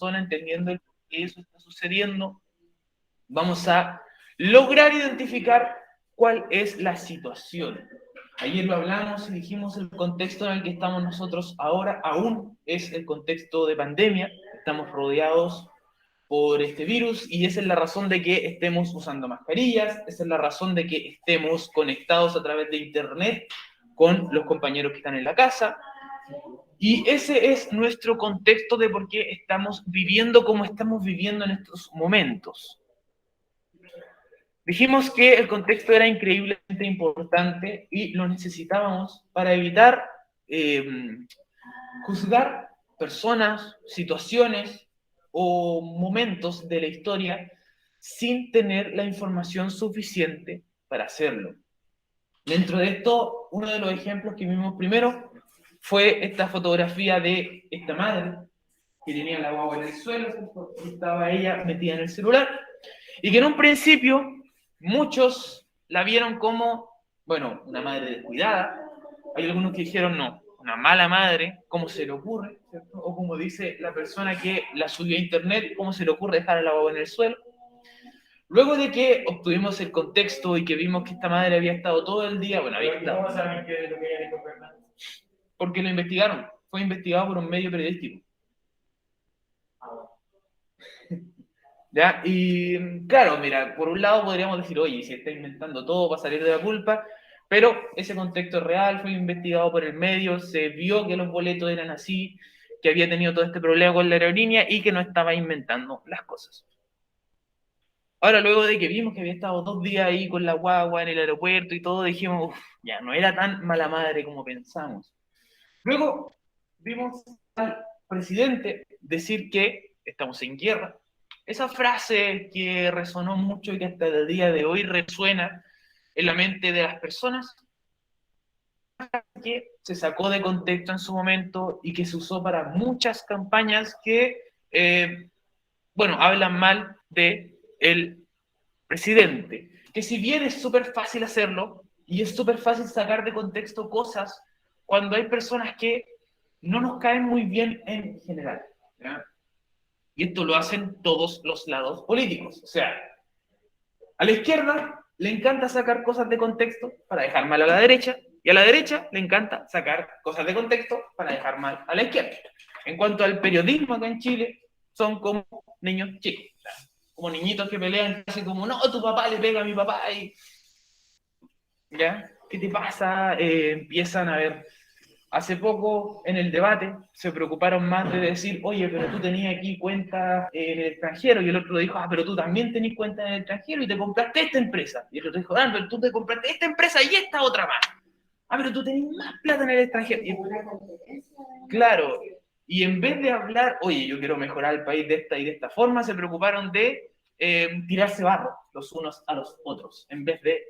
persona, entendiendo que eso está sucediendo, vamos a lograr identificar cuál es la situación. Ayer lo hablamos y dijimos el contexto en el que estamos nosotros ahora aún es el contexto de pandemia, estamos rodeados por este virus y esa es la razón de que estemos usando mascarillas, esa es la razón de que estemos conectados a través de internet con los compañeros que están en la casa y ese es nuestro contexto de por qué estamos viviendo como estamos viviendo en estos momentos. Dijimos que el contexto era increíblemente importante y lo necesitábamos para evitar juzgar personas, situaciones o momentos de la historia sin tener la información suficiente para hacerlo. Dentro de esto, uno de los ejemplos que vimos primero fue esta fotografía de esta madre que tenía la guagua en el suelo, estaba ella metida en el celular, y que en un principio muchos la vieron como, bueno, una madre descuidada. Hay algunos que dijeron, no, una mala madre, ¿cómo se le ocurre? ¿Cierto? O como dice la persona que la subió a internet, ¿cómo se le ocurre dejar a la guagua en el suelo? Luego de que obtuvimos el contexto y que vimos que esta madre había estado todo el día, bueno, había estado... ¿Cómo saben que lo que ella dijo es verdad? Porque lo investigaron, fue investigado por un medio periodístico. ¿Ya? Y claro, mira, por un lado podríamos decir, oye, si está inventando todo para salir de la culpa, pero ese contexto es real, fue investigado por el medio, se vio que los boletos eran así, que había tenido todo este problema con la aerolínea y que no estaba inventando las cosas. Ahora, luego de que vimos que había estado 2 días ahí con la guagua en el aeropuerto y todo, dijimos, ya no era tan mala madre como pensamos. Luego vimos al presidente decir que estamos en guerra. Esa frase que resonó mucho y que hasta el día de hoy resuena en la mente de las personas, que se sacó de contexto en su momento y que se usó para muchas campañas que, bueno, hablan mal de el presidente. Que si bien es súper fácil hacerlo y es súper fácil sacar de contexto cosas cuando hay personas que no nos caen muy bien en general, ¿ya? Y esto lo hacen todos los lados políticos. O sea, a la izquierda le encanta sacar cosas de contexto para dejar mal a la derecha, y a la derecha le encanta sacar cosas de contexto para dejar mal a la izquierda. En cuanto al periodismo acá en Chile, son como niños chicos, como niñitos que pelean, así como, no, tu papá le pega a mi papá, y ¿ya? ¿Qué te pasa? Empiezan a ver. Hace poco, en el debate, se preocuparon más de decir, oye, pero tú tenías aquí cuentas en el extranjero, y el otro dijo, ah, pero tú también tenés cuentas en el extranjero y te compraste esta empresa. Y el otro dijo, ah, pero tú te compraste esta empresa y esta otra más. Ah, pero tú tenés más plata en el extranjero. Y, claro, y en vez de hablar, oye, yo quiero mejorar el país de esta y de esta forma, se preocuparon de tirarse barro los unos a los otros, en vez de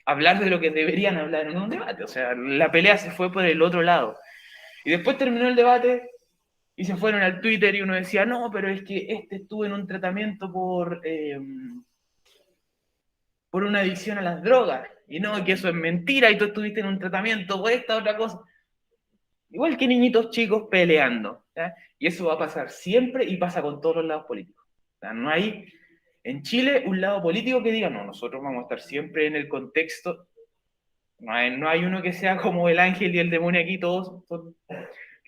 hablar de lo que deberían hablar en un debate. O sea, la pelea se fue por el otro lado. Y después terminó el debate y se fueron al Twitter y uno decía, no, pero es que este estuvo en un tratamiento por una adicción a las drogas. Y no, que eso es mentira y tú estuviste en un tratamiento por esta otra cosa. Igual que niñitos chicos peleando. ¿Ya? Y eso va a pasar siempre y pasa con todos los lados políticos. O sea, no hay en Chile un lado político que diga, no, nosotros vamos a estar siempre en el contexto. No hay uno que sea como el ángel y el demonio aquí, todos son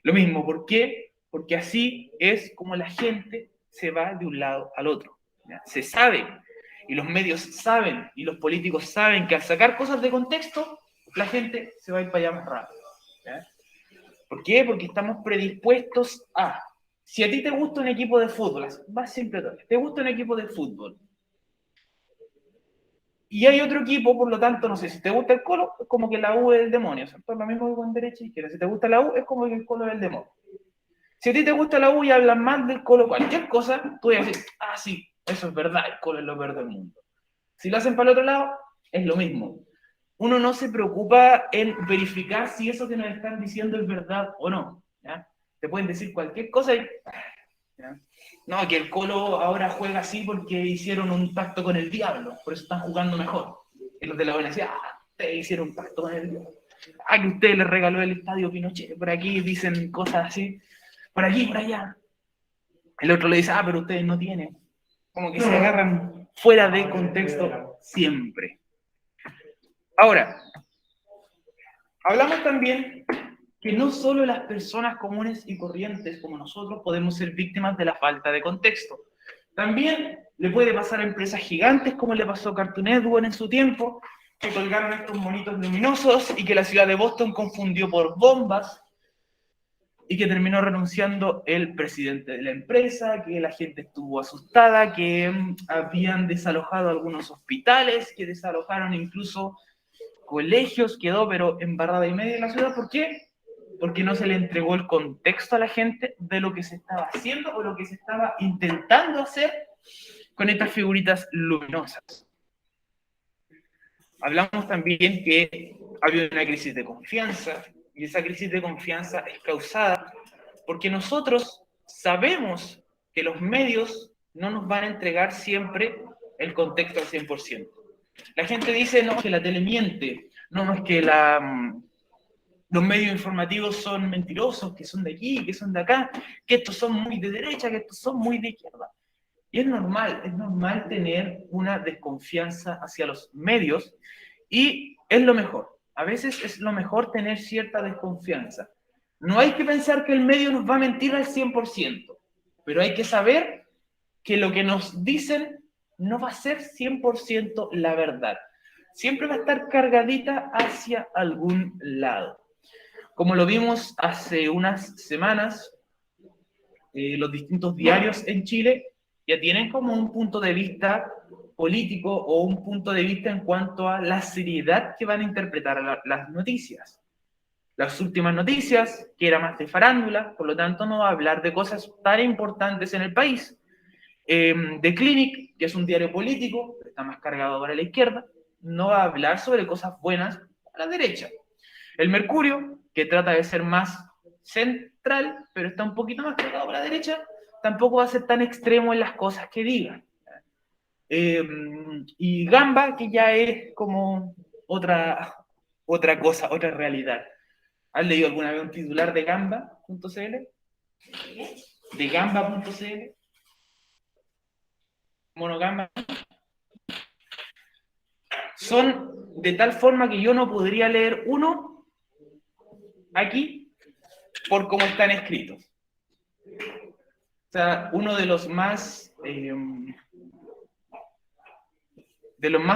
lo mismo. ¿Por qué? Porque así es como la gente se va de un lado al otro. ¿Ya? Se sabe, y los medios saben, y los políticos saben que al sacar cosas de contexto, la gente se va a ir para allá más rápido. ¿Ya? ¿Por qué? Porque estamos predispuestos a... Si a ti te gusta un equipo de fútbol, va siempre, te gusta un equipo de fútbol, y hay otro equipo, por lo tanto, no sé, si te gusta el Colo, es como que la U es el demonio, ¿cierto? Lo mismo que con derecha y izquierda. Si te gusta la U, es como que el Colo es el demonio. Si a ti te gusta la U y hablan mal del Colo, cualquier cosa, tú vas a decir, ah, sí, eso es verdad, el Colo es lo peor del mundo. Si lo hacen para el otro lado, es lo mismo. Uno no se preocupa en verificar si eso que nos están diciendo es verdad o no. ¿Ya? Te pueden decir cualquier cosa y... ¿ya? No, que el Colo ahora juega así porque hicieron un pacto con el diablo, por eso están jugando mejor. Y los de la decían, ah, ustedes hicieron un pacto con el diablo. Ah, que usted les regaló el estadio Pinochet. Por aquí dicen cosas así, por aquí, por allá. el otro le dice, pero ustedes no tienen. Como que se agarran fuera de contexto siempre. Ahora, hablamos también que no solo las personas comunes y corrientes como nosotros podemos ser víctimas de la falta de contexto. También le puede pasar a empresas gigantes como le pasó a Cartoon Network en su tiempo, que colgaron estos monitos luminosos y que la ciudad de Boston confundió por bombas y que terminó renunciando el presidente de la empresa, que la gente estuvo asustada, que habían desalojado algunos hospitales, que desalojaron incluso colegios, quedó pero embarrada y media en la ciudad. ¿Por qué? Porque no se le entregó el contexto a la gente de lo que se estaba haciendo o lo que se estaba intentando hacer con estas figuritas luminosas. Hablamos también que había una crisis de confianza, y esa crisis de confianza es causada porque nosotros sabemos que los medios no nos van a entregar siempre el contexto al 100%. La gente dice, no, que la tele miente, no, es que los medios informativos son mentirosos, que son de aquí, que son de acá, que estos son muy de derecha, que estos son muy de izquierda. Y es normal tener una desconfianza hacia los medios y es lo mejor. A veces es lo mejor tener cierta desconfianza. No hay que pensar que el medio nos va a mentir al 100%, pero hay que saber que lo que nos dicen no va a ser 100% la verdad. Siempre va a estar cargadita hacia algún lado. Como lo vimos hace unas semanas, los distintos diarios en Chile ya tienen como un punto de vista político o un punto de vista en cuanto a la seriedad que van a interpretar las noticias. Las últimas noticias, que era más de farándula, por lo tanto no va a hablar de cosas tan importantes en el país. The Clinic, que es un diario político, está más cargado para la izquierda, no va a hablar sobre cosas buenas a la derecha. El Mercurio, que trata de ser más central, pero está un poquito más cargado para la derecha, tampoco va a ser tan extremo en las cosas que diga. Y Gamba, que ya es como otra cosa, otra realidad. ¿Has leído alguna vez un titular de Gamba.cl? ¿De Gamba.cl? Monogamba. Son de tal forma que yo no podría leer uno aquí por cómo están escritos. O sea, uno de los más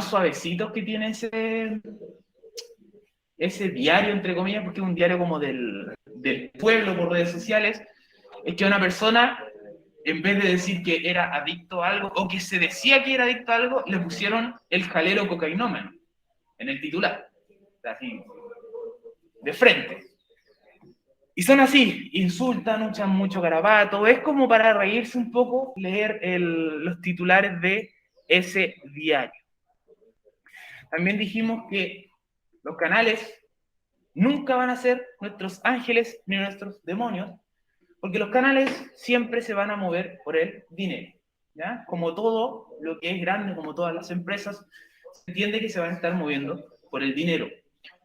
suavecitos que tiene ese diario, entre comillas, porque es un diario como del pueblo por redes sociales, es que una persona, en vez de decir que era adicto a algo, o que se decía que era adicto a algo, le pusieron el jalero cocainómano en el titular. Así, de frente. Y son así, insultan, echan mucho garabato, es como para reírse un poco leer los titulares de ese diario. También dijimos que los canales nunca van a ser nuestros ángeles ni nuestros demonios, porque los canales siempre se van a mover por el dinero, ¿ya? Como todo lo que es grande, como todas las empresas, se entiende que se van a estar moviendo por el dinero.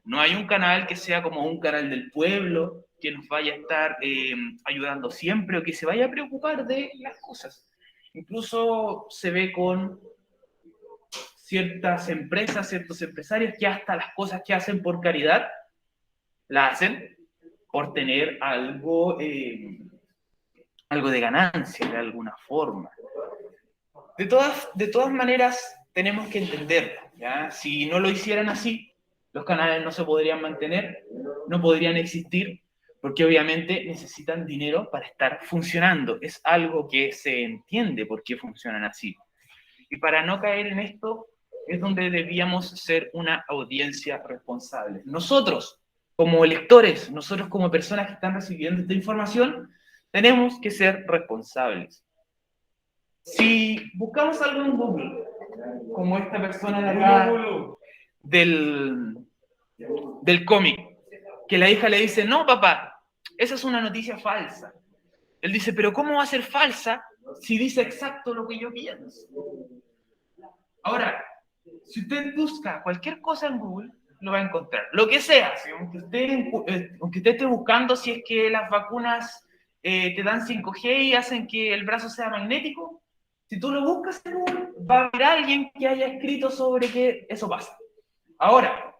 No hay un canal que sea como un canal del pueblo, que nos vaya a estar ayudando siempre o que se vaya a preocupar de las cosas. Incluso se ve con ciertas empresas, ciertos empresarios que hasta las cosas que hacen por caridad, las hacen por tener algo de ganancia de alguna forma. De todas maneras, tenemos que entenderlo, ¿ya? Si no lo hicieran así, los canales no se podrían mantener, no podrían existir, porque obviamente necesitan dinero para estar funcionando. Es algo que se entiende por qué funcionan así. Y para no caer en esto, es donde debíamos ser una audiencia responsable. Nosotros, como lectores, nosotros como personas que están recibiendo esta información, tenemos que ser responsables. Si buscamos algo en Google, como esta persona de acá del cómic, que la hija le dice, no papá, esa es una noticia falsa. Él dice, pero ¿cómo va a ser falsa si dice exacto lo que yo pienso? Ahora, si usted busca cualquier cosa en Google, lo va a encontrar. Lo que sea, aunque usted esté buscando si es que las vacunas te dan 5G y hacen que el brazo sea magnético. Si tú lo buscas en Google, va a haber alguien que haya escrito sobre que eso pasa. Ahora,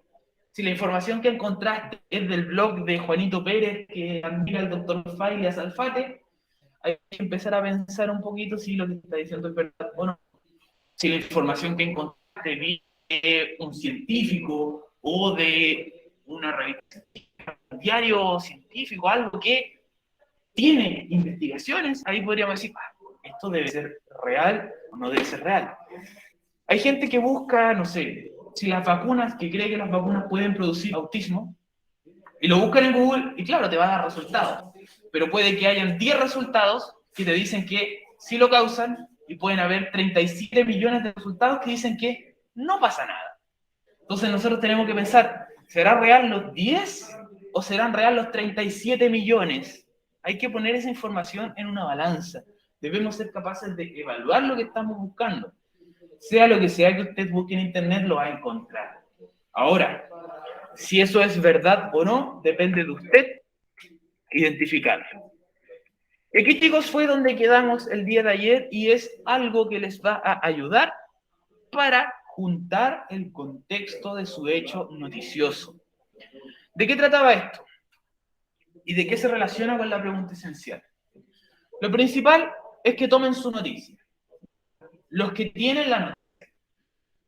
si la información que encontraste es del blog de Juanito Pérez, que admira al doctor Failia Salfate, hay que empezar a pensar un poquito si lo que está diciendo es verdad o no. Si la información que encontraste viene de un científico o de una revista, un diario científico, algo que tiene investigaciones, ahí podríamos decir, esto debe ser real o no debe ser real. Hay gente que busca, no sé, si las vacunas, que cree que las vacunas pueden producir autismo, y lo buscan en Google, y claro, te va a dar resultados. Pero puede que hayan 10 resultados que te dicen que sí lo causan, y pueden haber 37 millones de resultados que dicen que no pasa nada. Entonces nosotros tenemos que pensar, ¿será real los 10 o serán real los 37 millones? Hay que poner esa información en una balanza. Debemos ser capaces de evaluar lo que estamos buscando. Sea lo que sea que usted busque en internet, lo va a encontrar. Ahora, si eso es verdad o no, depende de usted identificarlo. Y aquí, chicos, fue donde quedamos el día de ayer y es algo que les va a ayudar para juntar el contexto de su hecho noticioso. ¿De qué trataba esto? ¿Y de qué se relaciona con la pregunta esencial? Lo principal es que tomen su noticia. Los que tienen la noticia.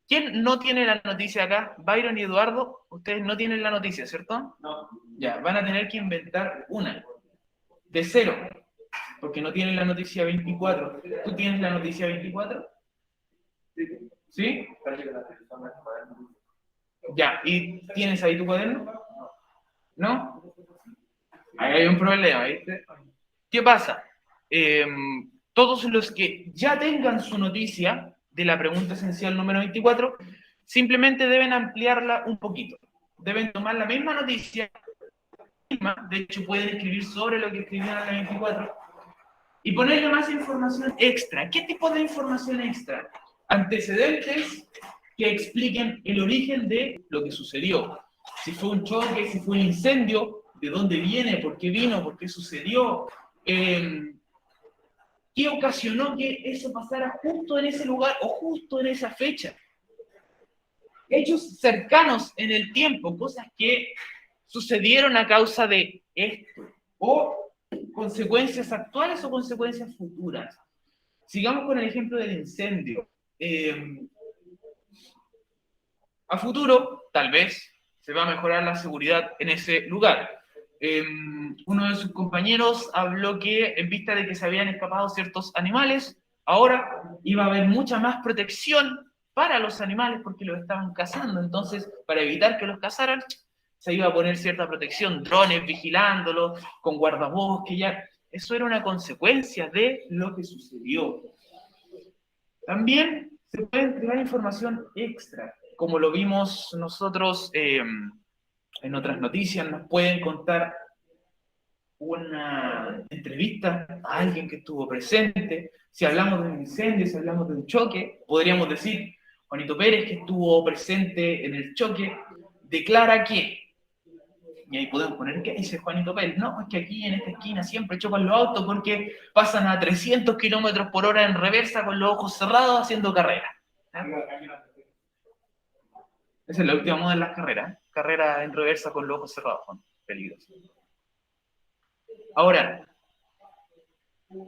¿Quién no tiene la noticia acá? Byron y Eduardo, ustedes no tienen la noticia, ¿cierto? No. Ya, van a tener que inventar una. De cero. Porque no tienen la noticia 24. ¿Tú tienes la noticia 24? ¿Sí? Ya, ¿y tienes ahí tu cuaderno? ¿No? Ahí hay un problema, ¿viste? ¿Qué pasa? Todos los que ya tengan su noticia de la pregunta esencial número 24, simplemente deben ampliarla un poquito. Deben tomar la misma noticia, de hecho pueden escribir sobre lo que escribieron en la 24, y ponerle más información extra. ¿Qué tipo de información extra? Antecedentes que expliquen el origen de lo que sucedió. Si fue un choque, si fue un incendio, de dónde viene, por qué vino, por qué sucedió, qué ocasionó que eso pasara justo en ese lugar o justo en esa fecha. Hechos cercanos en el tiempo, cosas que sucedieron a causa de esto, o consecuencias actuales o consecuencias futuras. Sigamos con el ejemplo del incendio. A futuro, tal vez, se va a mejorar la seguridad en ese lugar. Uno de sus compañeros habló que, en vista de que se habían escapado ciertos animales, ahora iba a haber mucha más protección para los animales porque los estaban cazando. Entonces, para evitar que los cazaran, se iba a poner cierta protección, drones vigilándolos, con guardabosques, ya. Eso era una consecuencia de lo que sucedió. También se puede entregar información extra, como lo vimos nosotros en otras noticias, nos pueden contar una entrevista a alguien que estuvo presente. Si hablamos de un incendio, si hablamos de un choque, podríamos decir, Juanito Pérez, que estuvo presente en el choque, declara que, y ahí podemos poner qué dice Juanito Pérez, no, es que aquí en esta esquina siempre chocan los autos porque pasan a 300 kilómetros por hora en reversa con los ojos cerrados haciendo carrera. Esa es la última moda de las carreras. Carrera en reversa con los ojos cerrados, son peligrosos. Ahora,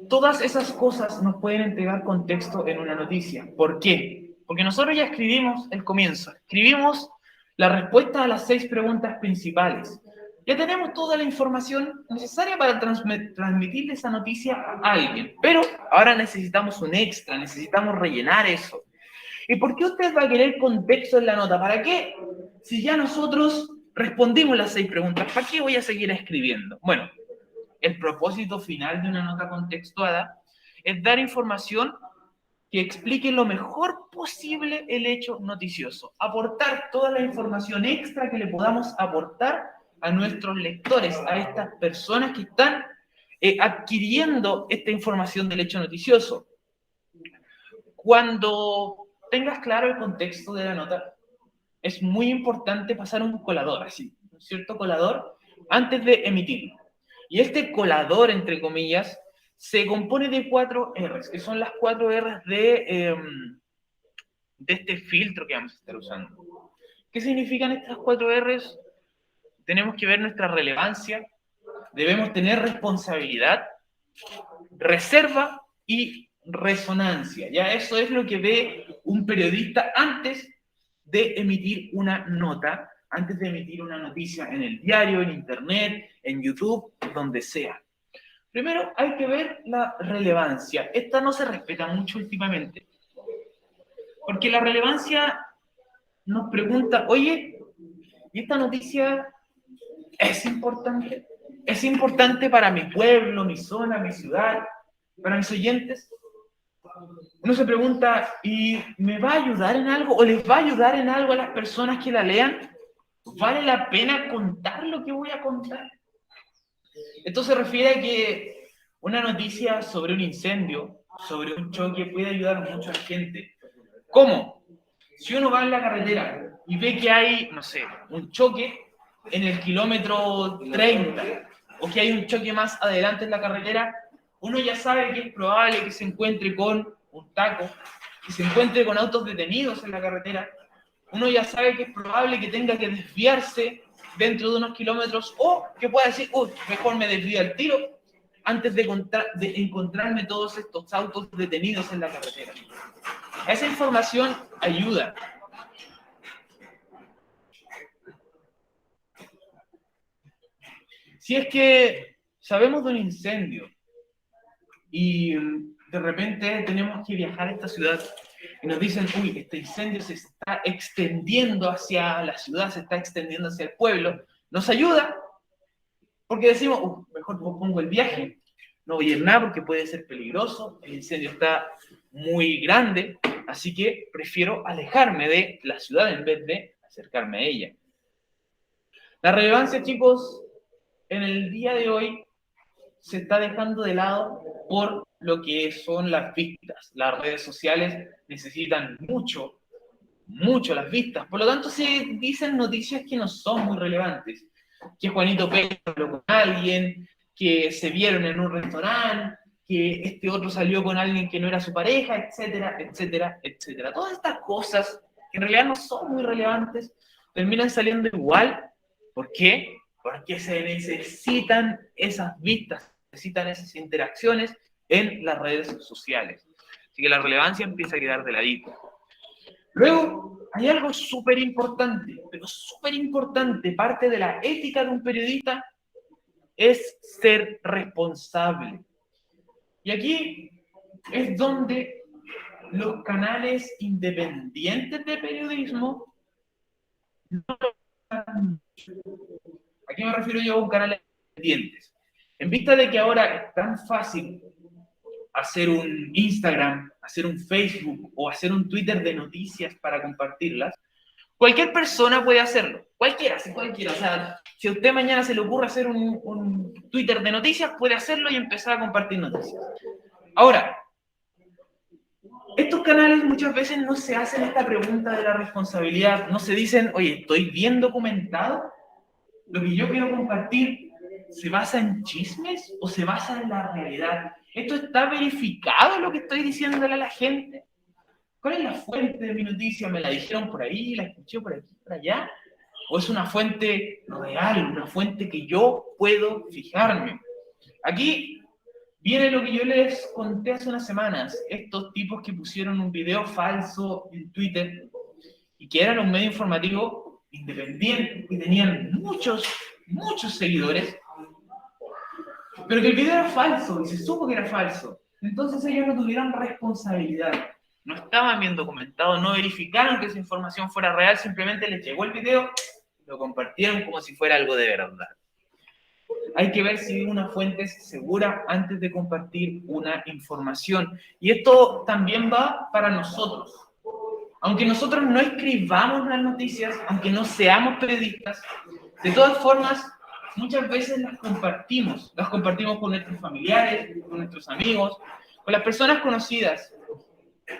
todas esas cosas nos pueden entregar contexto en una noticia. ¿Por qué? Porque nosotros ya escribimos el comienzo, escribimos la respuesta a las 6 preguntas principales. Ya tenemos toda la información necesaria para transmitirle esa noticia a alguien. Pero ahora necesitamos un extra, necesitamos rellenar eso. ¿Y por qué usted va a querer contexto en la nota? ¿Para qué? Si ya nosotros respondimos las 6 preguntas, ¿para qué voy a seguir escribiendo? Bueno, el propósito final de una nota contextuada es dar información que explique lo mejor posible el hecho noticioso. Aportar toda la información extra que le podamos aportar a nuestros lectores, a estas personas que están adquiriendo esta información del hecho noticioso. Cuando tengas claro el contexto de la nota, es muy importante pasar un colador, así, un cierto colador, antes de emitirlo. Y este colador, entre comillas, se compone de 4 R's, que son las 4 R's de este filtro que vamos a estar usando. ¿Qué significan estas 4 R's? Tenemos que ver nuestra relevancia, debemos tener responsabilidad, reserva y resonancia. Ya eso es lo que ve un periodista antes de emitir una nota, antes de emitir una noticia en el diario, en internet, en YouTube, donde sea. Primero hay que ver la relevancia. Esta no se respeta mucho últimamente, porque la relevancia nos pregunta, oye, ¿y esta noticia es importante? ¿Es importante para mi pueblo, mi zona, mi ciudad, para mis oyentes? Uno se pregunta, ¿y me va a ayudar en algo? ¿O les va a ayudar en algo a las personas que la lean? ¿Vale la pena contar lo que voy a contar? Esto se refiere a que una noticia sobre un incendio, sobre un choque, puede ayudar mucho a la gente. ¿Cómo? Si uno va en la carretera y ve que hay, no sé, un choque en el kilómetro 30, o que hay un choque más adelante en la carretera, uno ya sabe que es probable que se encuentre con un taco, que se encuentre con autos detenidos en la carretera. Uno ya sabe que es probable que tenga que desviarse dentro de unos kilómetros, o que pueda decir, uy, mejor me desvío al tiro antes de encontrarme todos estos autos detenidos en la carretera. Esa información ayuda. Si es que sabemos de un incendio y de repente tenemos que viajar a esta ciudad y nos dicen, uy, este incendio se está extendiendo hacia la ciudad, se está extendiendo hacia el pueblo, nos ayuda porque decimos, mejor pongo el viaje, no voy a ir nada porque puede ser peligroso, el incendio está muy grande, así que prefiero alejarme de la ciudad en vez de acercarme a ella. La relevancia, chicos, en el día de hoy se está dejando de lado por lo que son las vistas. Las redes sociales necesitan mucho las vistas. Por lo tanto, se dicen noticias que no son muy relevantes. Que Juanito Pérez habló con alguien, que se vieron en un restaurante, que este otro salió con alguien que no era su pareja, etcétera, etcétera, etcétera. Todas estas cosas que en realidad no son muy relevantes terminan saliendo igual. ¿Por qué? Porque se necesitan esas vistas, necesitan esas interacciones en las redes sociales. Así que la relevancia empieza a quedar de ladito. Luego, hay algo súper importante, pero súper importante, parte de la ética de un periodista es ser responsable. Y aquí es donde los canales independientes de periodismo no. ¿A qué me refiero yo con canales independientes? En vista de que ahora es tan fácil hacer un Instagram, hacer un Facebook o hacer un Twitter de noticias para compartirlas, cualquier persona puede hacerlo. Cualquiera. O sea, si a usted mañana se le ocurre hacer un Twitter de noticias, puede hacerlo y empezar a compartir noticias. Ahora, estos canales muchas veces no se hacen esta pregunta de la responsabilidad, no se dicen, oye, ¿estoy bien documentado? ¿Lo que yo quiero compartir se basa en chismes o se basa en la realidad? ¿Esto está verificado lo que estoy diciéndole a la gente? ¿Cuál es la fuente de mi noticia? ¿Me la dijeron por ahí? ¿La escuché por aquí, por allá? ¿O es una fuente real, una fuente que yo puedo fijarme? Aquí viene lo que yo les conté hace unas semanas. Estos tipos que pusieron un video falso en Twitter y que eran un medio informativo independiente y tenían muchos seguidores, pero que el video era falso y se supo que era falso. Entonces ellos no tuvieron responsabilidad. No estaban bien documentados, no verificaron que esa información fuera real, simplemente les llegó el video, lo compartieron como si fuera algo de verdad. Hay que ver si una fuente es segura antes de compartir una información. Y esto también va para nosotros. Aunque nosotros no escribamos las noticias, aunque no seamos periodistas, de todas formas, muchas veces las compartimos con nuestros familiares, con nuestros amigos, con las personas conocidas.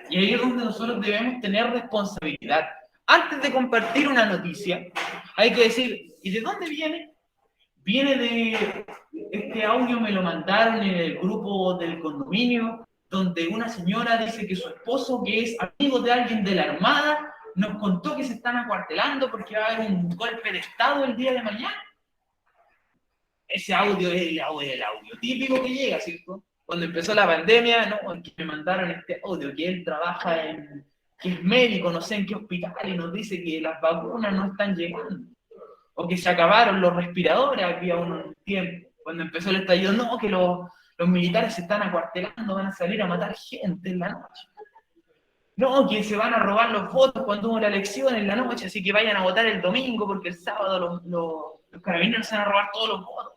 Y ahí es donde nosotros debemos tener responsabilidad. Antes de compartir una noticia, hay que decir, ¿y de dónde viene? viene de, este audio me lo mandaron en el grupo del condominio, donde una señora dice que su esposo, que es amigo de alguien de la Armada, nos contó que se están acuartelando porque va a haber un golpe de Estado el día de mañana. Ese audio es el audio típico que llega, ¿cierto? Cuando empezó la pandemia, no, que me mandaron este audio, que él trabaja que es médico, no sé en qué hospital, y nos dice que las vacunas no están llegando, o que se acabaron los respiradores, había un tiempo, cuando empezó el estallido, no, que los militares se están acuartelando, van a salir a matar gente en la noche. No, que se van a robar los votos cuando hubo la elección en la noche, así que vayan a votar el domingo, porque el sábado los carabineros se van a robar todos los votos.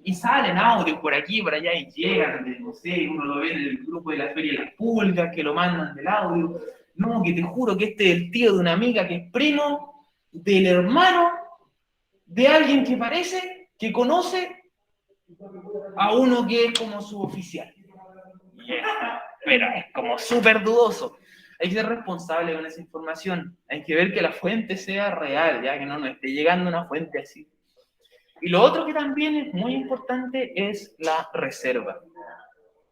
Y salen audios por aquí, por allá, y llegan, no sé, uno lo ve en el grupo de la Feria de las Pulgas, que lo mandan del audio. No, que te juro que este es el tío de una amiga que es primo del hermano de alguien que parece que conoce a uno que es como suboficial. Pero es como súper dudoso. Hay que ser responsable con esa información. Hay que ver que la fuente sea real, ya que no nos esté llegando una fuente así. Y lo otro que también es muy importante es la reserva.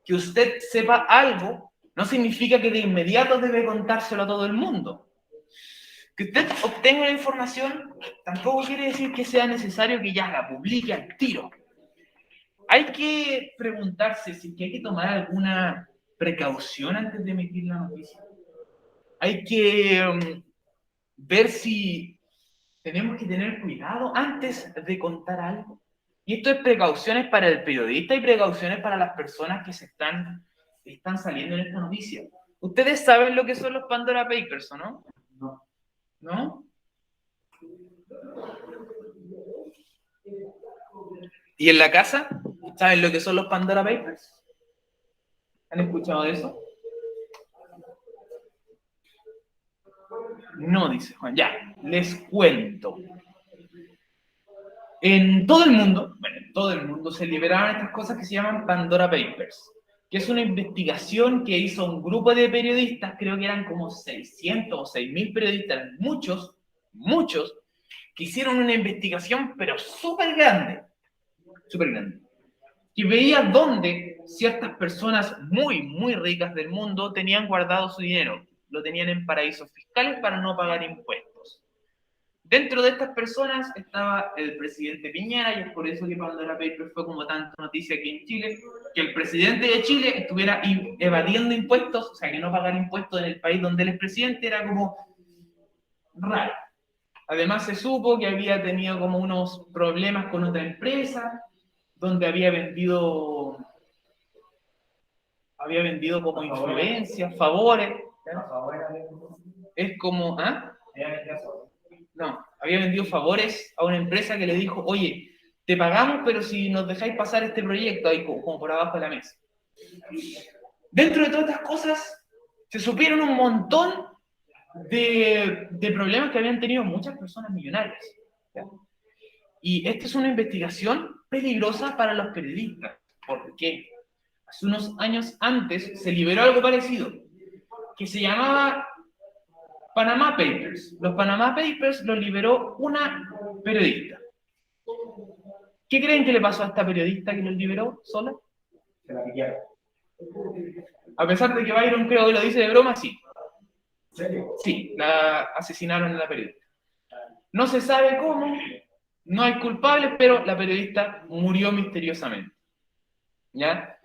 Que usted sepa algo no significa que de inmediato debe contárselo a todo el mundo. Que usted obtenga la información tampoco quiere decir que sea necesario que ya la publique al tiro. Hay que preguntarse si hay que tomar alguna precaución antes de emitir la noticia. Hay que ver si tenemos que tener cuidado antes de contar algo. Y esto es precauciones para el periodista y precauciones para las personas que están saliendo en esta noticia. Ustedes saben lo que son los Pandora Papers, ¿o no? No. ¿No? ¿Y en la casa? ¿Saben lo que son los Pandora Papers? ¿Han escuchado de eso? No, dice Juan. Ya, les cuento. En todo el mundo se liberaron estas cosas que se llaman Pandora Papers, que es una investigación que hizo un grupo de periodistas, creo que eran como 600 o 6.000 periodistas, muchos, que hicieron una investigación, pero súper grande, que veía dónde ciertas personas muy ricas del mundo tenían guardado su dinero, lo tenían en paraísos fiscales para no pagar impuestos. Dentro de estas personas estaba el presidente Piñera, y es por eso que Pandora Papers fue como tanta noticia aquí en Chile, que el presidente de Chile estuviera evadiendo impuestos, o sea, que no pagar impuestos en el país donde él es presidente era como raro. Además se supo que había tenido como unos problemas con otra empresa, donde había vendido como influencias, favores. Es como, ¿ah? No, había vendido favores a una empresa que le dijo, oye, te pagamos, pero si nos dejáis pasar este proyecto ahí como por abajo de la mesa. Dentro de todas estas cosas, se supieron un montón de problemas que habían tenido muchas personas millonarias. ¿Ya? Y esta es una investigación peligrosa para los periodistas. ¿Por qué? Hace unos años antes se liberó algo parecido, que se llamaba Panama Papers. Los Panama Papers los liberó una periodista. ¿Qué creen que le pasó a esta periodista que los liberó sola? Se la pillaron. A pesar de que Byron creo que lo dice de broma, sí. ¿En serio? Sí, la asesinaron a la periodista. No se sabe cómo, no hay culpables, pero la periodista murió misteriosamente. ¿Ya?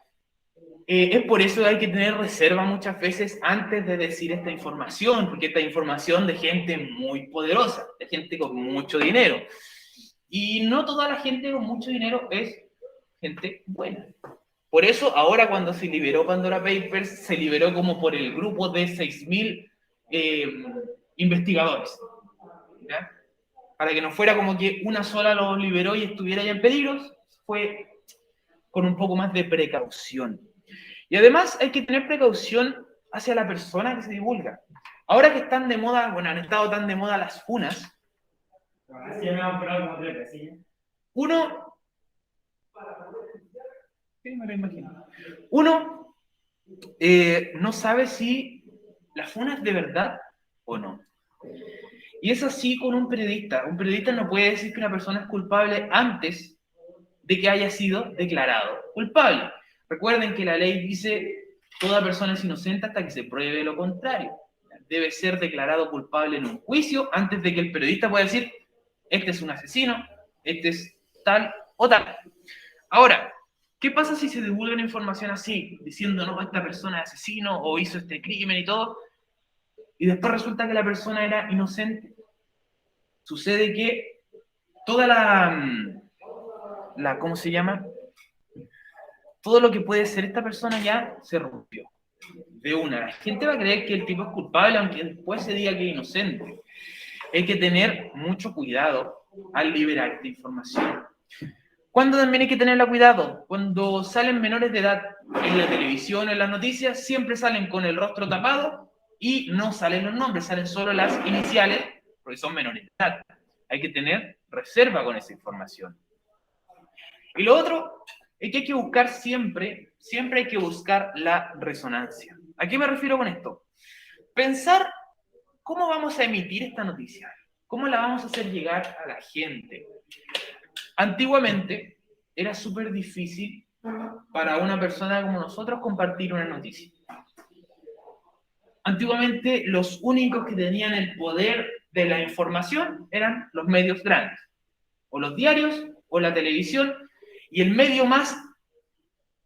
Es por eso que hay que tener reserva muchas veces antes de decir esta información, porque esta información de gente muy poderosa, de gente con mucho dinero. Y no toda la gente con mucho dinero es gente buena. Por eso ahora cuando se liberó Pandora Papers, se liberó como por el grupo de 6.000 investigadores. ¿Ya? Para que no fuera como que una sola lo liberó y estuviera ya en peligro, fue con un poco más de precaución. Y además hay que tener precaución hacia la persona que se divulga. Ahora que están de moda, bueno, han estado tan de moda las funas, uno, sí, me lo imagino, uno no sabe si la funa es de verdad o no. Y es así con un periodista. Un periodista no puede decir que una persona es culpable antes de que haya sido declarado culpable. Recuerden que la ley dice toda persona es inocente hasta que se pruebe lo contrario. Debe ser declarado culpable en un juicio antes de que el periodista pueda decir este es un asesino, este es tal o tal. Ahora, ¿qué pasa si se divulga una información así, diciendo no, esta persona es asesino o hizo este crimen y todo, y después resulta que la persona era inocente? Sucede que toda ¿cómo se llama? Todo lo que puede ser esta persona ya se rompió. De una. La gente va a creer que el tipo es culpable, aunque después se diga que es inocente. Hay que tener mucho cuidado al liberar esta información. ¿Cuándo también hay que tenerla cuidado? Cuando salen menores de edad en la televisión, en las noticias, siempre salen con el rostro tapado y no salen los nombres, salen solo las iniciales, porque son menores de edad. Hay que tener reserva con esa información. Y lo otro es que hay que buscar siempre hay que buscar la resonancia. ¿A qué me refiero con esto? Pensar cómo vamos a emitir esta noticia, cómo la vamos a hacer llegar a la gente. Antiguamente era súper difícil para una persona como nosotros compartir una noticia. Antiguamente los únicos que tenían el poder de la información eran los medios grandes, o los diarios, o la televisión, y el medio más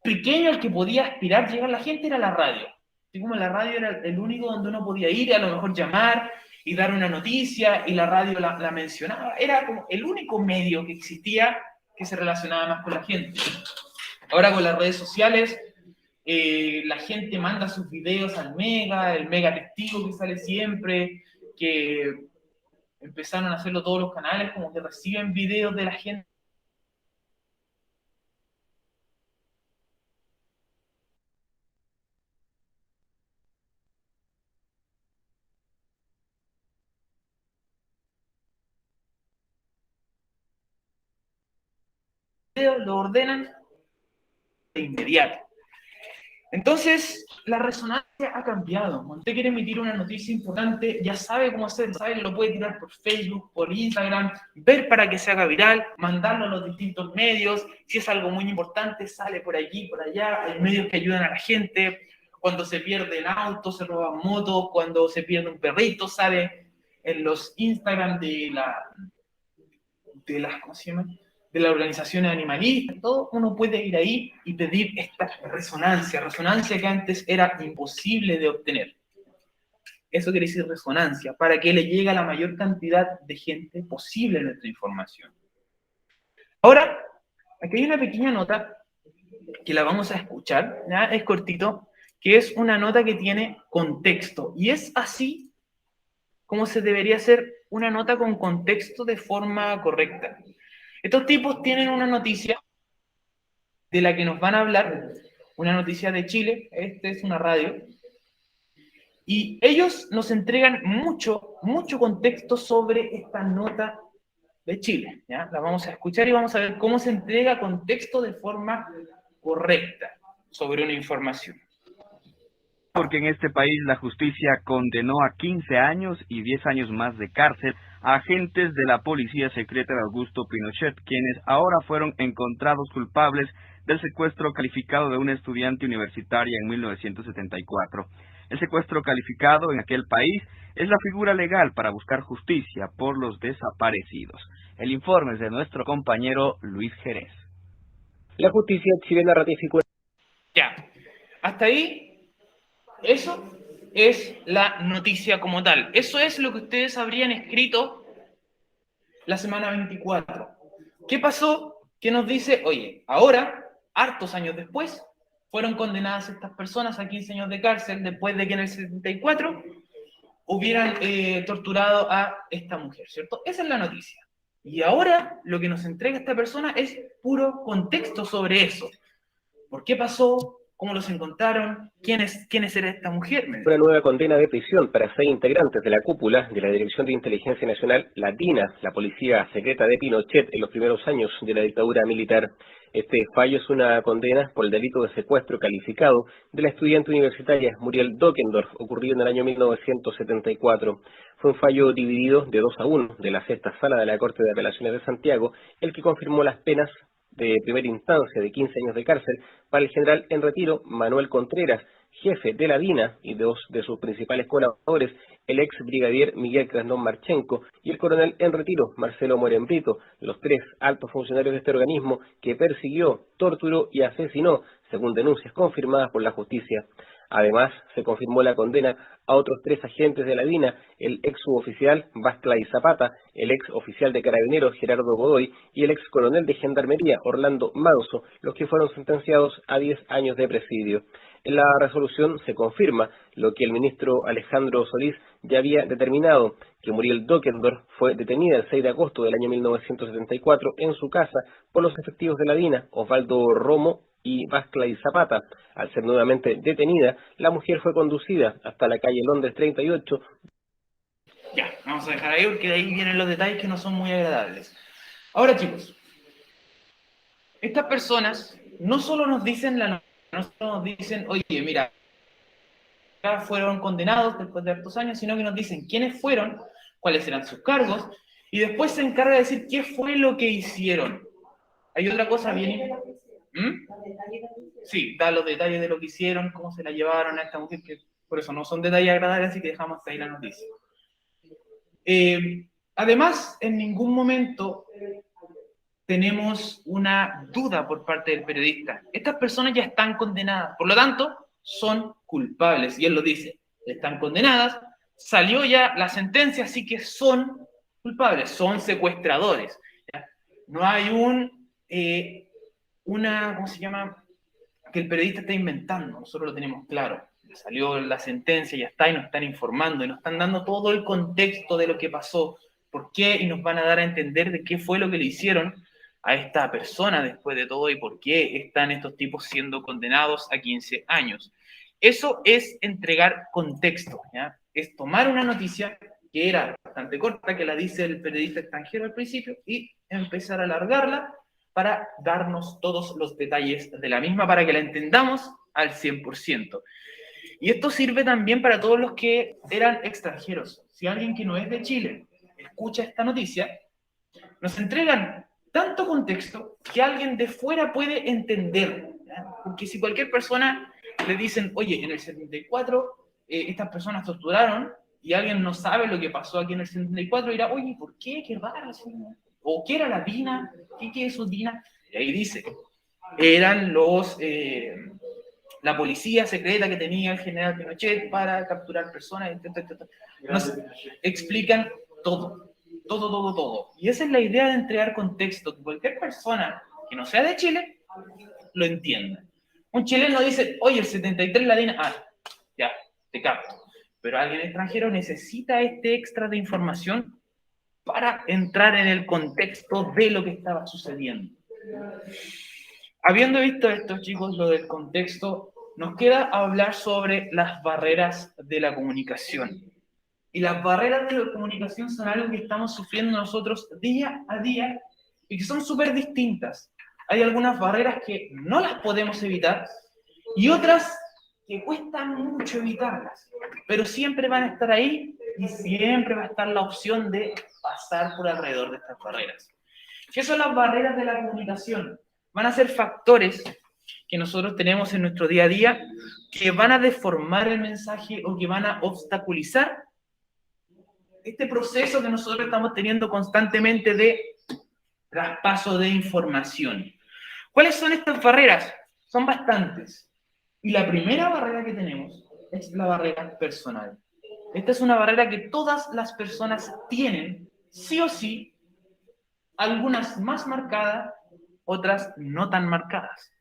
pequeño al que podía aspirar a llegar la gente era la radio. Así como la radio era el único donde uno podía ir, a lo mejor llamar y dar una noticia, y la radio la mencionaba. Era como el único medio que existía que se relacionaba más con la gente. Ahora con las redes sociales, la gente manda sus videos al Mega, el Mega Testigo que sale siempre, que empezaron a hacerlo todos los canales, como que reciben videos de la gente. Lo ordenan de inmediato. Entonces, la resonancia ha cambiado. Cuando usted quiere emitir una noticia importante, ya sabe cómo hacerlo, sabe que lo puede tirar por Facebook, por Instagram, ver para que se haga viral, mandarlo a los distintos medios. Si es algo muy importante, sale por aquí, por allá. Hay medios que ayudan a la gente. Cuando se pierde el auto, se roban motos. Cuando se pierde un perrito, sale en los Instagram de las, ¿cómo se llama?, de las organizaciones animalistas, todo, uno puede ir ahí y pedir esta resonancia que antes era imposible de obtener. Eso quiere decir resonancia, para que le llegue a la mayor cantidad de gente posible nuestra información. Ahora, aquí hay una pequeña nota que la vamos a escuchar, ¿ya? Es cortito, que es una nota que tiene contexto, y es así como se debería hacer una nota con contexto de forma correcta. Estos tipos tienen una noticia de la que nos van a hablar, una noticia de Chile, esta es una radio, y ellos nos entregan mucho contexto sobre esta nota de Chile, ¿ya? La vamos a escuchar y vamos a ver cómo se entrega contexto de forma correcta sobre una información. Porque en este país la justicia condenó a 15 años y 10 años más de cárcel a agentes de la policía secreta de Augusto Pinochet, quienes ahora fueron encontrados culpables del secuestro calificado de una estudiante universitaria en 1974. El secuestro calificado en aquel país es la figura legal para buscar justicia por los desaparecidos. El informe es de nuestro compañero Luis Jerez. La justicia chilena ratificó... Ya, hasta ahí, eso es la noticia como tal. Eso es lo que ustedes habrían escrito la semana 24. ¿Qué pasó? ¿Qué nos dice? Oye, ahora, hartos años después, fueron condenadas estas personas a 15 años de cárcel después de que en el 74 hubieran torturado a esta mujer, ¿cierto? Esa es la noticia. Y ahora lo que nos entrega esta persona es puro contexto sobre eso. ¿Por qué pasó? ¿Cómo los encontraron? ¿Quiénes era esta mujer? Una nueva condena de prisión para 6 integrantes de la cúpula de la Dirección de Inteligencia Nacional, la DINA, la policía secreta de Pinochet en los primeros años de la dictadura militar. Este fallo es una condena por el delito de secuestro calificado de la estudiante universitaria Muriel Dockendorf, ocurrido en el año 1974. Fue un fallo dividido de 2-1 de la sexta sala de la Corte de Apelaciones de Santiago, el que confirmó las penas de primera instancia de 15 años de cárcel para el general en retiro Manuel Contreras, jefe de la DINA, y dos de sus principales colaboradores, el ex brigadier Miguel Krasnov Marchenko y el coronel en retiro Marcelo Morenbrito, los tres altos funcionarios de este organismo que persiguió, torturó y asesinó, según denuncias confirmadas por la justicia. Además, se confirmó la condena a otros 3 agentes de la DINA, el ex suboficial Vasclay Zapata, el ex oficial de carabineros Gerardo Godoy y el ex coronel de gendarmería Orlando Manso, los que fueron sentenciados a 10 años de presidio. En la resolución se confirma lo que el ministro Alejandro Solís ya había determinado, que Muriel Dockendorf fue detenida el 6 de agosto del año 1974 en su casa por los efectivos de la DINA, Osvaldo Romo y Vasclay Zapata. Al ser nuevamente detenida, la mujer fue conducida hasta la calle Londres 38. Ya, vamos a dejar ahí porque de ahí vienen los detalles que no son muy agradables. Ahora, chicos, estas personas no solo nos dicen no solo nos dicen, oye, mira, ya fueron condenados después de hartos años, sino que nos dicen quiénes fueron, cuáles eran sus cargos, y después se encarga de decir qué fue lo que hicieron. Hay otra cosa bien... Sí, da los detalles de lo que hicieron, cómo se la llevaron a esta mujer, que por eso no son detalles agradables, así que dejamos hasta ahí la noticia. Además, en ningún momento tenemos una duda por parte del periodista. Estas personas ya están condenadas, por lo tanto, son culpables, y él lo dice, están condenadas, salió ya la sentencia, así que son culpables, son secuestradores. ¿Ya? No hay ¿cómo se llama? Que el periodista está inventando, nosotros lo tenemos claro. Salió la sentencia, ya está, y nos están informando, y nos están dando todo el contexto de lo que pasó, por qué, y nos van a dar a entender de qué fue lo que le hicieron a esta persona después de todo, y por qué están estos tipos siendo condenados a 15 años. Eso es entregar contexto, ¿ya? Es tomar una noticia que era bastante corta, que la dice el periodista extranjero al principio, y empezar a alargarla para darnos todos los detalles de la misma, para que la entendamos al 100%. Y esto sirve también para todos los que eran extranjeros. Si alguien que no es de Chile escucha esta noticia, nos entregan tanto contexto que alguien de fuera puede entender. ¿Ya? Porque si cualquier persona le dicen, oye, en el 74 estas personas torturaron, y alguien no sabe lo que pasó aquí en el 74, dirá, oye, ¿por qué? Qué raro. ¿O qué era la DINA? ¿Qué es eso DINA? Y ahí dice, eran la policía secreta que tenía el general Pinochet para capturar personas, etc. Nos explican todo. Y esa es la idea de entregar contexto, que cualquier persona que no sea de Chile lo entienda. Un chileno dice, oye, el 73 la DINA, ya, te capto. Pero alguien extranjero necesita este extra de información para entrar en el contexto de lo que estaba sucediendo. Habiendo visto esto, chicos, lo del contexto, nos queda hablar sobre las barreras de la comunicación. Y las barreras de la comunicación son algo que estamos sufriendo nosotros día a día y que son súper distintas. Hay algunas barreras que no las podemos evitar y otras que cuestan mucho evitarlas, pero siempre van a estar ahí y siempre va a estar la opción de pasar por alrededor de estas barreras. ¿Qué son las barreras de la comunicación? Van a ser factores que nosotros tenemos en nuestro día a día que van a deformar el mensaje o que van a obstaculizar este proceso que nosotros estamos teniendo constantemente de traspaso de información. ¿Cuáles son estas barreras? Son bastantes. Y la primera barrera que tenemos es la barrera personal. Esta es una barrera que todas las personas tienen, sí o sí, algunas más marcadas, otras no tan marcadas.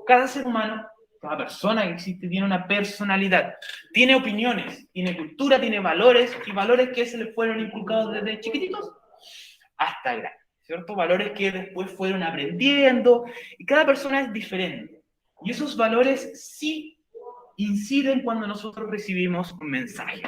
Cada ser humano, cada persona que existe tiene una personalidad, tiene opiniones, tiene cultura, tiene valores, y valores que se le fueron inculcados desde chiquititos hasta grandes, ¿cierto? Valores que después fueron aprendiendo, y cada persona es diferente. Y esos valores sí inciden cuando nosotros recibimos un mensaje.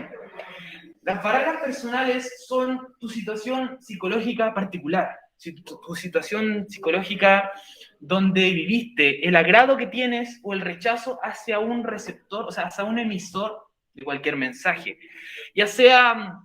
Las barreras personales son tu situación psicológica particular. si tu situación psicológica donde viviste, el agrado que tienes o el rechazo hacia un receptor, o sea, hacia un emisor de cualquier mensaje. Ya sea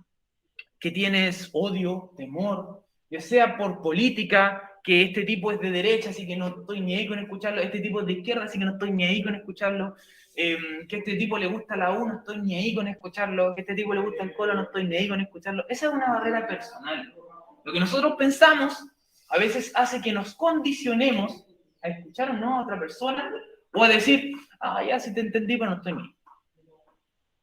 que tienes odio, temor, ya sea por política, que este tipo es de derecha, así que no estoy ni ahí con escucharlo, este tipo es de izquierda, así que no estoy ni ahí con escucharlo, que este tipo le gusta la U, no estoy ni ahí con escucharlo, que este tipo le gusta el Colo, no estoy ni ahí con escucharlo. Esa es una barrera personal. Lo que nosotros pensamos a veces hace que nos condicionemos a escuchar o no a otra persona, o a decir, ya sí te entendí, pero no estoy ni ahí.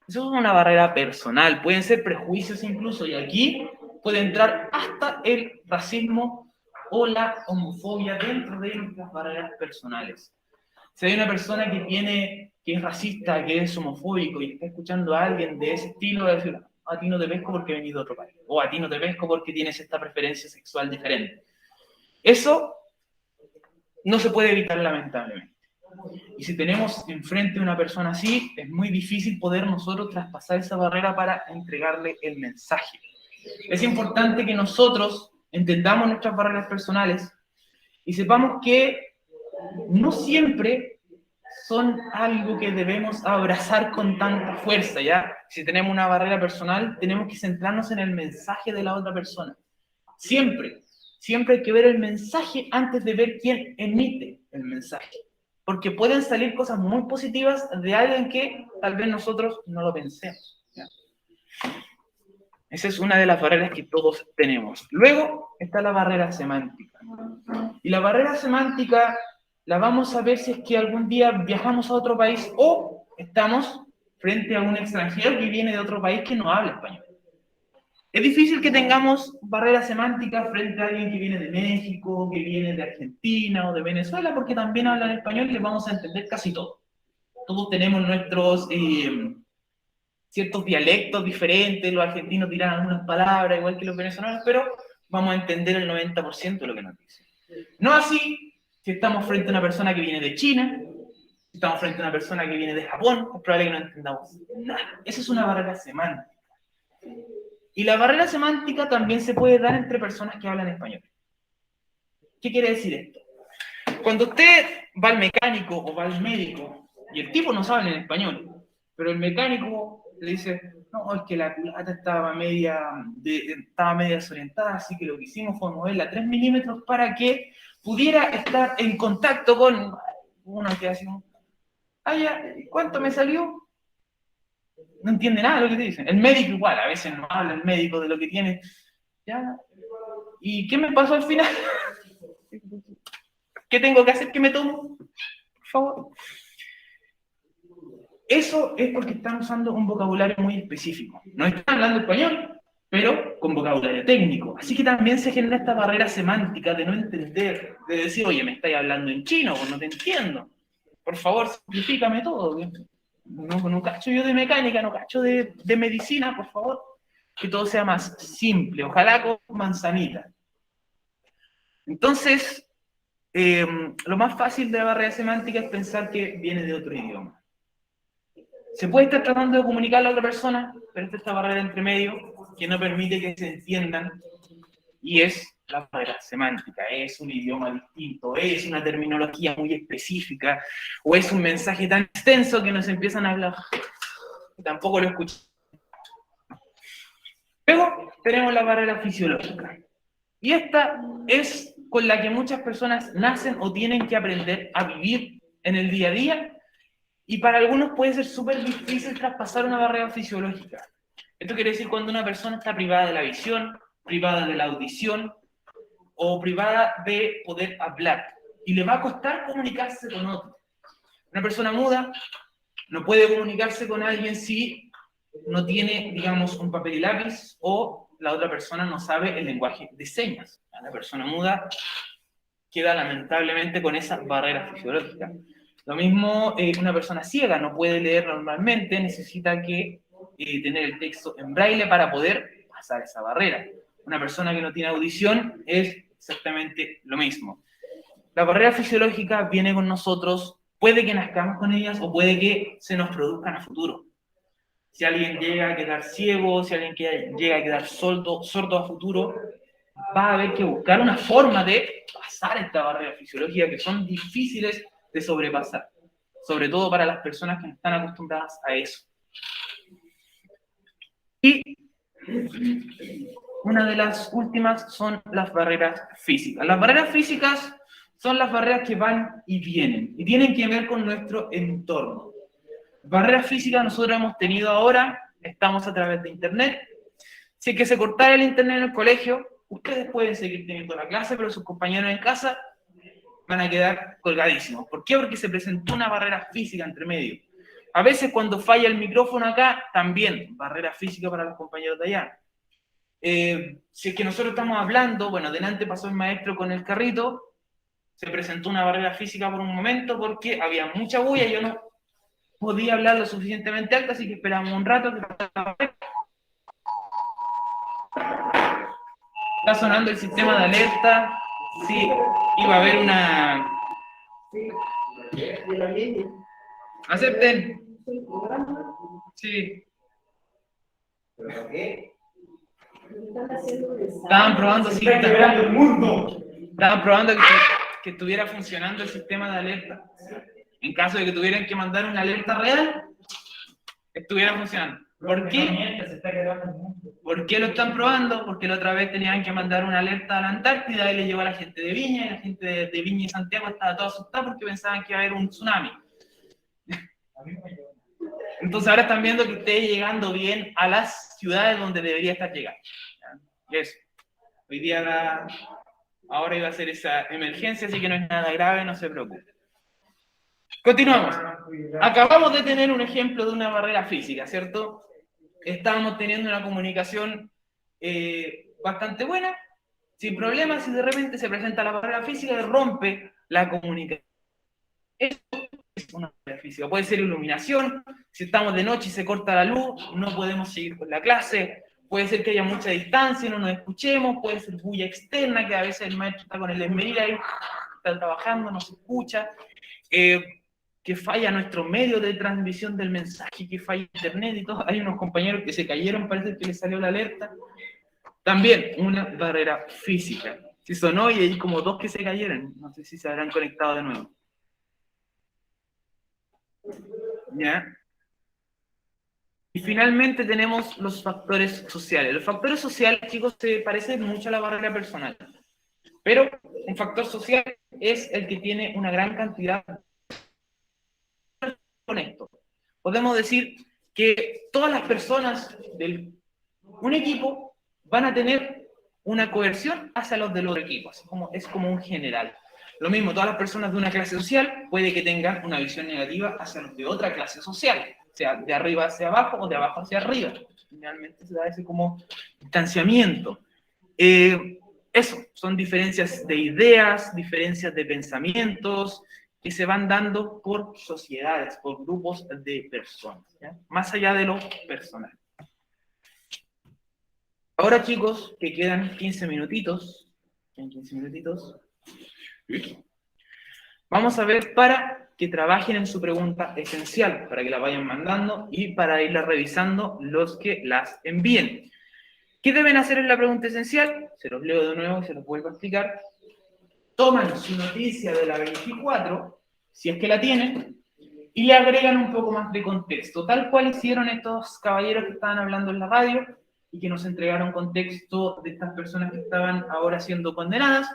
Eso es una barrera personal, pueden ser prejuicios incluso, y aquí puede entrar hasta el racismo o la homofobia dentro de nuestras barreras personales. Si hay una persona que es racista, que es homofóbico y está escuchando a alguien de ese estilo, va a decir, a ti no te pesco porque venís de otro país, o a ti no te pesco porque tienes esta preferencia sexual diferente. Eso no se puede evitar, lamentablemente. Y si tenemos enfrente a una persona así, es muy difícil poder nosotros traspasar esa barrera para entregarle el mensaje. Es importante que nosotros entendamos nuestras barreras personales y sepamos que no siempre son algo que debemos abrazar con tanta fuerza, ¿ya? Si tenemos una barrera personal, tenemos que centrarnos en el mensaje de la otra persona. Siempre hay que ver el mensaje antes de ver quién emite el mensaje. Porque pueden salir cosas muy positivas de alguien que tal vez nosotros no lo pensemos, ¿ya? Esa es una de las barreras que todos tenemos. Luego está la barrera semántica. Y la barrera semántica la vamos a ver si es que algún día viajamos a otro país o estamos frente a un extranjero que viene de otro país que no habla español. Es difícil que tengamos barreras semánticas frente a alguien que viene de México, que viene de Argentina o de Venezuela, porque también hablan español y les vamos a entender casi todo. Todos tenemos nuestros ciertos dialectos diferentes, los argentinos dirán algunas palabras igual que los venezolanos, pero vamos a entender el 90% de lo que nos dicen. No así si estamos frente a una persona que viene de China, si estamos frente a una persona que viene de Japón, es probable que no entendamos nada. Esa es una barrera semántica. Y la barrera semántica también se puede dar entre personas que hablan español. ¿Qué quiere decir esto? Cuando usted va al mecánico o va al médico y el tipo no sabe en español, pero el mecánico le dice, no, es que la culata estaba media desorientada, así que lo que hicimos fue moverla a 3 milímetros para que pudiera estar en contacto con uno que hace un... ¿Cuánto me salió? No entiende nada de lo que te dicen. El médico igual, a veces no habla el médico de lo que tiene. ¿Ya? ¿Y qué me pasó al final? ¿Qué tengo que hacer? ¿Qué me tomo? Por favor. Eso es porque están usando un vocabulario muy específico. No están hablando español, pero con vocabulario técnico. Así que también se genera esta barrera semántica de no entender, de decir, oye, me estáis hablando en chino, o no te entiendo. Por favor, simplifícame todo. No cacho yo de mecánica, no cacho de medicina, por favor. Que todo sea más simple, ojalá con manzanita. Entonces, lo más fácil de la barrera semántica es pensar que viene de otro idioma. Se puede estar tratando de comunicar a la otra persona, pero está esta barrera entre medio que no permite que se entiendan, y es la barrera semántica. Es un idioma distinto, es una terminología muy específica, o es un mensaje tan extenso que nos empiezan a hablar y tampoco lo escuchamos. Luego tenemos la barrera fisiológica, y esta es con la que muchas personas nacen o tienen que aprender a vivir en el día a día, y para algunos puede ser súper difícil traspasar una barrera fisiológica. Esto quiere decir cuando una persona está privada de la visión, privada de la audición o privada de poder hablar y le va a costar comunicarse con otro. Una persona muda no puede comunicarse con alguien si no tiene, digamos, un papel y lápiz o la otra persona no sabe el lenguaje de señas. La persona muda queda lamentablemente con esa barrera fisiológica. Lo mismo, una persona ciega no puede leer normalmente, necesita que tener el texto en braille para poder pasar esa barrera. Una persona que no tiene audición es exactamente lo mismo. La barrera fisiológica viene con nosotros, puede que nazcamos con ellas o puede que se nos produzcan a futuro. Si alguien llega a quedar ciego, si alguien llega a quedar sordo a futuro, va a haber que buscar una forma de pasar esta barrera fisiológica que son difíciles de sobrepasar, sobre todo para las personas que no están acostumbradas a eso. Y una de las últimas son las barreras físicas. Las barreras físicas son las barreras que van y vienen, y tienen que ver con nuestro entorno. Barreras físicas nosotros hemos tenido ahora, estamos a través de internet. Si es que se cortara el internet en el colegio, ustedes pueden seguir teniendo la clase, pero sus compañeros en casa van a quedar colgadísimos. ¿Por qué? Porque se presentó una barrera física entre medio. A veces cuando falla el micrófono acá, también barrera física para los compañeros de allá. Si es que nosotros estamos hablando, bueno, delante pasó el maestro con el carrito, se presentó una barrera física por un momento porque había mucha bulla, yo no podía hablar lo suficientemente alto, así que esperamos un rato. Está sonando el sistema de alerta. Sí, iba a haber una... Acepten. Sí. Estaban probando, sí, estaban probando que estuviera funcionando el sistema de alerta. En caso de que tuvieran que mandar una alerta real, estuviera funcionando. ¿Por qué? ¿Por qué lo están probando? Porque la otra vez tenían que mandar una alerta a la Antártida y le llegó a la gente de Viña, y la gente de Viña y Santiago estaba toda asustada porque pensaban que iba a haber un tsunami. Entonces ahora están viendo que esté llegando bien a las ciudades donde debería estar llegando. Eso. Hoy día, ahora iba a ser esa emergencia, así que no es nada grave, no se preocupe. Continuamos. Acabamos de tener un ejemplo de una barrera física, ¿cierto? Estábamos teniendo una comunicación bastante buena, sin problemas, y de repente se presenta la barrera física y rompe la comunicación. Eso es una barrera física. Puede ser iluminación, si estamos de noche y se corta la luz, no podemos seguir con la clase. Puede ser que haya mucha distancia y no nos escuchemos, puede ser bulla externa, que a veces el maestro está con el esmeril ahí, está trabajando, no se escucha. Que falla nuestro medio de transmisión del mensaje, que falla internet y todo. Hay unos compañeros que se cayeron, parece que les salió la alerta. También una barrera física. Si sonó y hay como 2 que se cayeron, no sé si se habrán conectado de nuevo. ¿Ya? Y finalmente tenemos los factores sociales. Los factores sociales, chicos, se parecen mucho a la barrera personal. Pero un factor social es el que tiene una gran cantidad de... Con esto, podemos decir que todas las personas de un equipo van a tener una coerción hacia los del otro equipo, así como, es como un general. Lo mismo, todas las personas de una clase social puede que tengan una visión negativa hacia los de otra clase social, sea de arriba hacia abajo o de abajo hacia arriba. Finalmente se da ese como distanciamiento. Eso, son diferencias de ideas, diferencias de pensamientos, que se van dando por sociedades, por grupos de personas, ¿ya? Más allá de lo personal. Ahora, chicos, que quedan 15 minutitos, vamos a ver para que trabajen en su pregunta esencial, para que la vayan mandando y para irla revisando los que las envíen. ¿Qué deben hacer en la pregunta esencial? Se los leo de nuevo y se los vuelvo a explicar. Toman su noticia de la 24, si es que la tienen, y le agregan un poco más de contexto, tal cual hicieron estos caballeros que estaban hablando en la radio y que nos entregaron contexto de estas personas que estaban ahora siendo condenadas,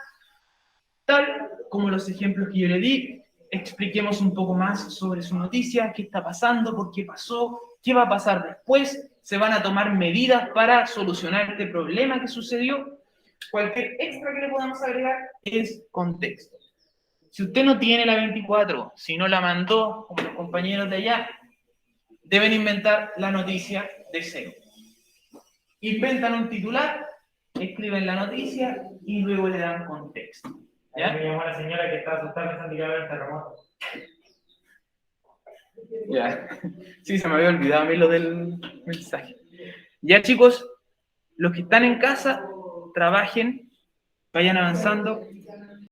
tal como los ejemplos que yo le di. Expliquemos un poco más sobre su noticia, qué está pasando, por qué pasó, qué va a pasar después, se van a tomar medidas para solucionar este problema que sucedió. Cualquier extra que le podamos agregar es contexto. Si usted no tiene la 24, si no la mandó, como los compañeros de allá, deben inventar la noticia de cero. Inventan un titular, escriben la noticia y luego le dan contexto. ¿Ya? Me llamó la señora que está asustada pensando que iba a haber terremoto. Ya. Sí, se me había olvidado a mí lo del mensaje. Ya, chicos, los que están en casa, trabajen, vayan avanzando.